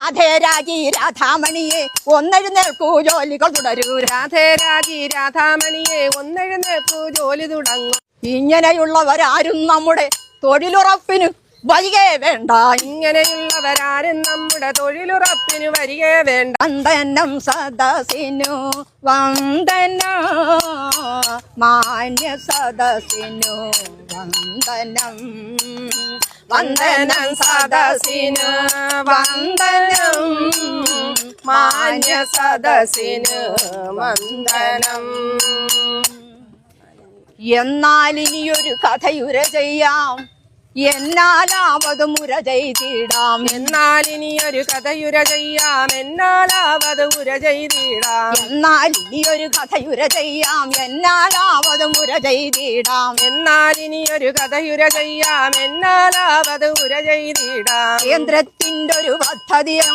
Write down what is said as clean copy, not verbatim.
രാധേ രാജി രാധാമണിയെ ഒന്നെഴുന്നേൽക്കൂ ജോലികൾ തുടരൂ. രാധേ രാജി രാധാമണിയെ ഒന്നെഴുന്നേൽക്കൂ ജോലി തുടങ്ങും. ഇങ്ങനെയുള്ളവരാരും നമ്മുടെ തൊഴിലുറപ്പിന് വരികേ വേണ്ട. ഇങ്ങനെയുള്ളവരാരും നമ്മുടെ തൊഴിലുറപ്പിന് വരികേ വേണ്ട. വന്ദനം സദസ്സിനു വന്ദനം മാന്യ സദസ്സിനു വന്ദനം. വന്ദനം സദസ്സിന് വന്ദനം മാന്യ സദസ്സിന് വന്ദനം. എന്നാൽ ഇനിയൊരു കഥയുര ചെയ്യാം, എന്നാലാവത് മുര ചെയ്തിടാം. എന്നാൽ ഇനിയൊരു കഥയുര ചെയ്യാം, എന്നാലാവത് മുര ചെയ്തിടാം. എന്നാൽ ഇനിയൊരു കഥയുര ചെയ്യാം, എന്നാലാവത് മുര ചെയ്തിടാം. എന്നാൽ ഇനിയൊരു കഥയുര ചെയ്യാം, എന്നാലാവത് മുര ചെയ്തിടാം. കേന്ദ്രത്തിൻ്റെ ഒരു പദ്ധതി